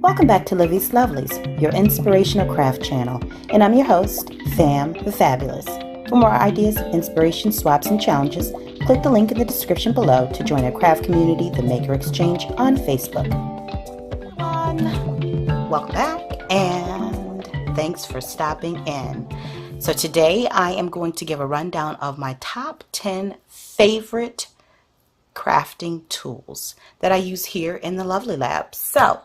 Welcome back to Livie's Lovelies, your inspirational craft channel, and I'm your host, Fam the Fabulous. For more ideas, inspiration, swaps, and challenges, click the link in the description below to join our craft community, the Maker Exchange, on Facebook. Welcome back, and thanks for stopping in. So today I am going to give a rundown of my top 10 favorite crafting tools that I use here in the Lovely Lab. So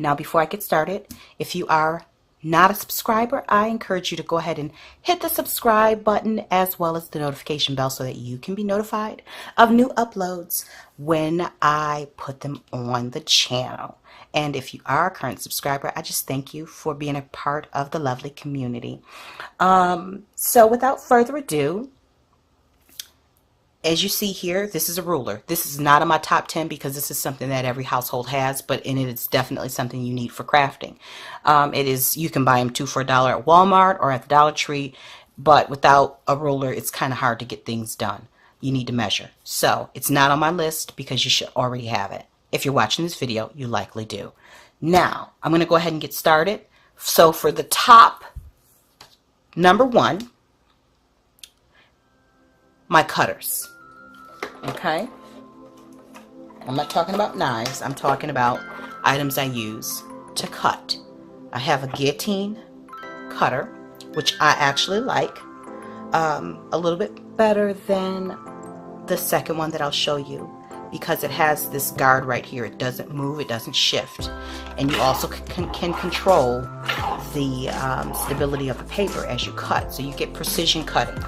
now before I get started, if you are not a subscriber, I encourage you to go ahead and hit the subscribe button as well as the notification bell so that you can be notified of new uploads when I put them on the channel. And if you are a current subscriber, I just thank you for being a part of the lovely community. So without further ado, as you see here, this is a ruler. This is not in my top 10 because this is something that every household has, but in it, it's definitely something you need for crafting. You can buy them 2 for $1 at Walmart or at the Dollar Tree, but without a ruler, it's kind of hard to get things done. You need to measure. So it's not on my list because you should already have it. If you're watching this video, you likely do. Now, I'm going to go ahead and get started. So for the top, number 1, my cutters. Okay, I'm not talking about knives, I'm talking about items I use to cut. I have a guillotine cutter, which I actually like a little bit better than the second one that I'll show you because it has this guard right here. It doesn't move, it doesn't shift, and you also can control the stability of the paper as you cut, so you get precision cutting.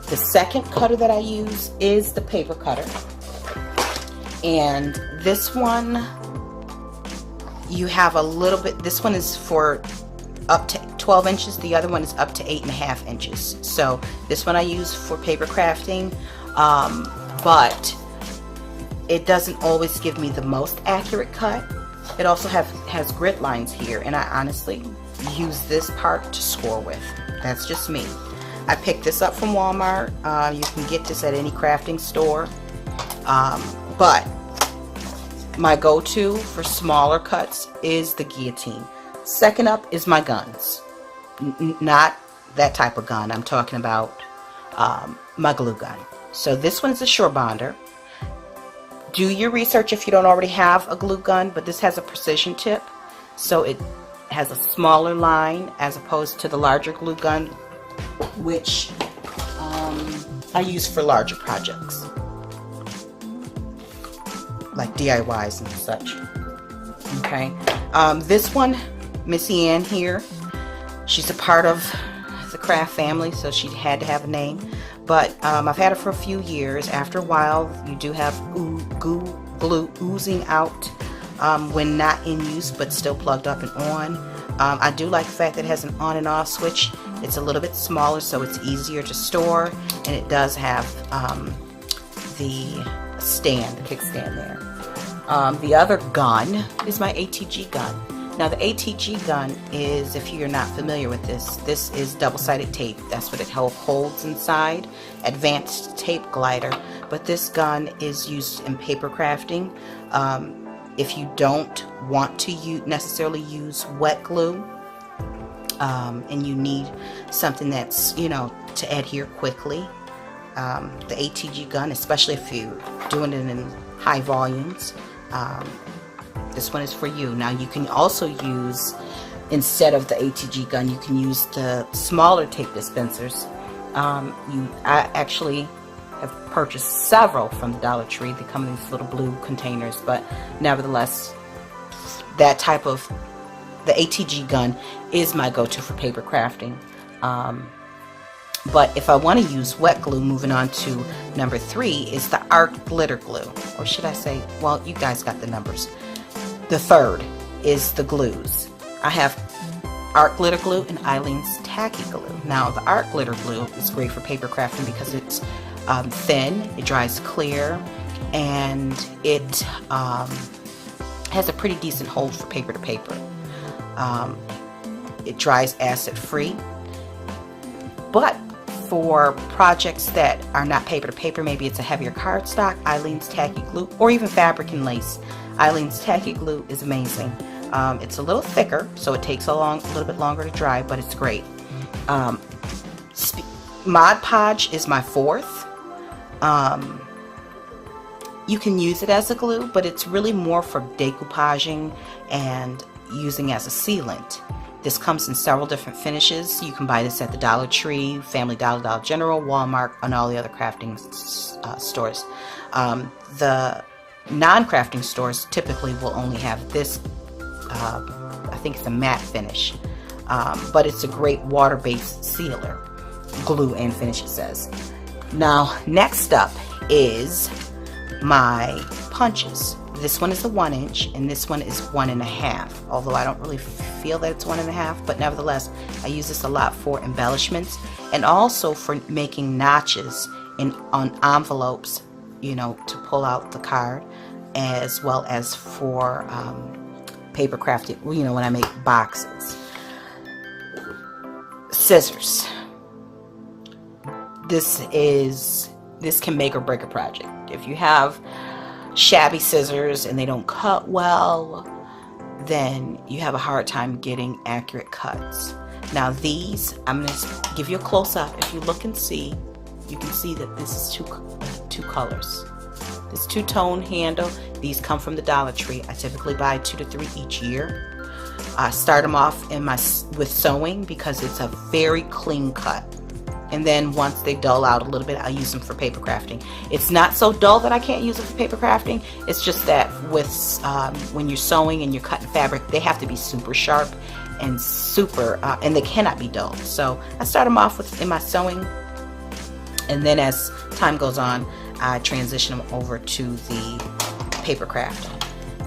The second cutter that I use is the paper cutter, and this one you have a little bit, this one is for up to 12 inches, the other one is up to 8.5 inches. So this one I use for paper crafting, but it doesn't always give me the most accurate cut. It also has grit lines here, and I honestly use this part to score with. That's just me. I picked this up from Walmart. You can get this at any crafting store. But my go-to for smaller cuts is the guillotine. Second up is my guns. Not that type of gun. I'm talking about my glue gun. So this one's a Sure Bonder. Do your research if you don't already have a glue gun, but this has a precision tip. So it has a smaller line as opposed to the larger glue gun, which I use for larger projects like DIYs and such. Okay, this one, Missy Ann here, she's a part of the craft family, so she had to have a name, but I've had it for a few years. After a while, you do have glue oozing out when not in use but still plugged up and on. I do like the fact that it has an on and off switch. It's a little bit smaller, so it's easier to store, and it does have the stand, the kickstand there. The other gun is my ATG gun. Now the ATG gun is, if you're not familiar with this is double-sided tape. That's what it holds inside. Advanced tape glider. But this gun is used in paper crafting. If you don't want to necessarily use wet glue, and you need something that's, to adhere quickly, the ATG gun, especially if you're doing it in high volumes, this one is for you. Now you can also use, instead of the ATG gun, you can use the smaller tape dispensers. I actually have purchased several from the Dollar Tree. They come in these little blue containers, but nevertheless, that type of, the ATG gun is my go-to for paper crafting. But if I want to use wet glue, moving on to number 3 is the art glitter glue, or should I say, well, you guys got the numbers. The third is the glues. I have art glitter glue and Eileen's tacky glue. Now the art glitter glue is great for paper crafting because it's thin, it dries clear, and it has a pretty decent hold for paper to paper. It dries acid free, but for projects that are not paper to paper, maybe it's a heavier cardstock, Eileen's tacky glue, or even fabric and lace, Eileen's tacky glue is amazing. It's a little thicker, so it takes a little bit longer to dry, but it's great. Mod Podge is my fourth. You can use it as a glue, but it's really more for decoupaging and using as a sealant. This comes in several different finishes. You can buy this at the Dollar Tree, Family Dollar, Dollar General, Walmart, and all the other crafting stores. The non-crafting stores typically will only have this, I think it's a matte finish, but it's a great water-based sealer, glue and finish it says. Now next up is my punches. This one is a 1 inch and this one is 1.5, although I don't really feel that it's 1.5, but nevertheless I use this a lot for embellishments and also for making notches on envelopes, you know, to pull out the card, as well as for paper crafting, you know, when I make boxes. Scissors. This can make or break a project. If you have shabby scissors and they don't cut well, then you have a hard time getting accurate cuts. Now these, I'm going to give you a close-up. If you look and see, you can see that this is two colors. This two-tone handle, these come from the Dollar Tree. I typically buy 2 to 3 each year. I start them off with sewing because it's a very clean cut. And then once they dull out a little bit, I use them for paper crafting. It's not so dull that I can't use it for paper crafting. It's just that with when you're sewing and you're cutting fabric, they have to be super sharp and super, and they cannot be dull. So I start them off in my sewing, and then as time goes on, I transition them over to the paper crafting.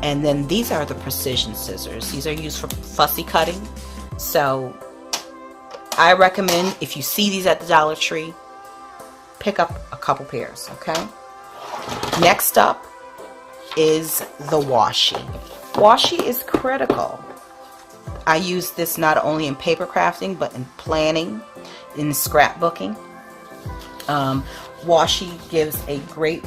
And then these are the precision scissors. These are used for fussy cutting. So I recommend, if you see these at the Dollar Tree, pick up a couple pairs, okay? Next up is the Washi. Washi is critical. I use this not only in paper crafting, but in planning, in scrapbooking. Washi gives a great,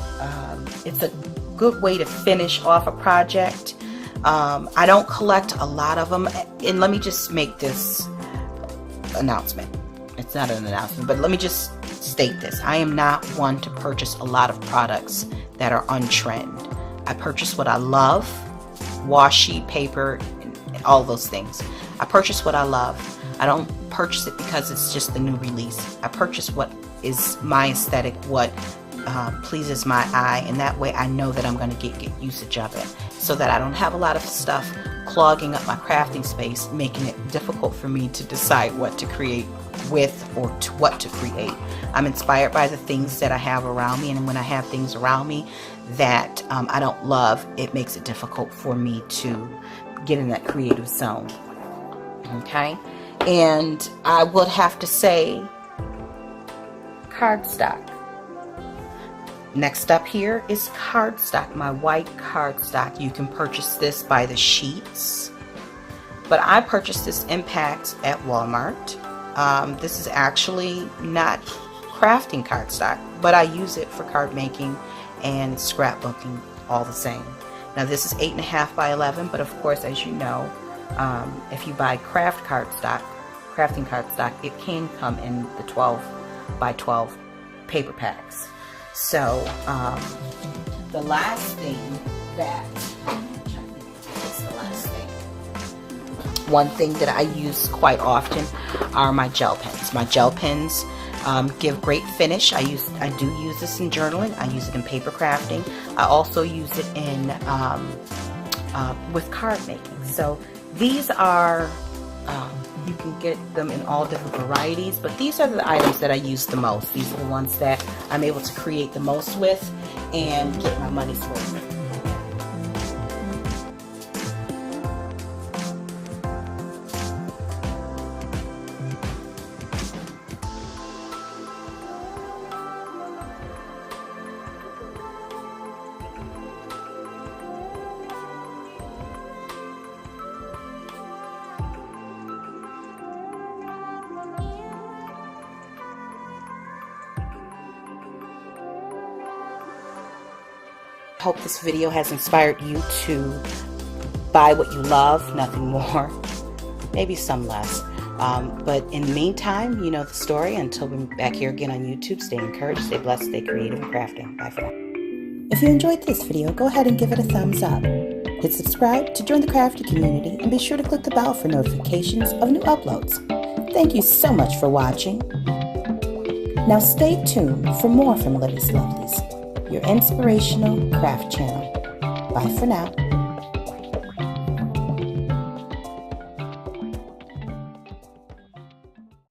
it's a good way to finish off a project. I don't collect a lot of them, and let me just make this announcement. It's not an announcement, but let me just state this. I am not one to purchase a lot of products that are on trend. I purchase what I love, washi, paper, and all those things. I purchase what I love. I don't purchase it because it's just the new release. I purchase what is my aesthetic, what pleases my eye, and that way I know that I'm going to get usage of it, so that I don't have a lot of stuff clogging up my crafting space, making it difficult for me to decide what to create with or what to create. I'm inspired by the things that I have around me, and when I have things around me that I don't love, it makes it difficult for me to get in that creative zone. Okay, and I would have to say cardstock. Next up here is cardstock, my white cardstock. You can purchase this by the sheets, but I purchased this in packs at Walmart. This is actually not crafting cardstock, but I use it for card making and scrapbooking all the same. Now this is 8.5 by 11, but of course, as you know, if you buy crafting cardstock, it can come in the 12 by 12 paper packs. So the last thing one thing that I use quite often are my gel pens. My gel pens give great finish. I do use this in journaling. I use it in paper crafting. I also use it in with card making. So these are you can get them in all different varieties, but these are the items that I use the most. These are the ones that I'm able to create the most with and get my money's worth. Hope this video has inspired you to buy what you love, nothing more, maybe some less. But in the meantime, you know the story. Until we're back here again on YouTube, stay encouraged, stay blessed, stay creative and crafting. Bye for now. If you enjoyed this video, go ahead and give it a thumbs up. Hit subscribe to join the crafty community, and be sure to click the bell for notifications of new uploads. Thank you so much for watching. Now stay tuned for more from Livie's Lovelies, your inspirational craft channel. Bye for now.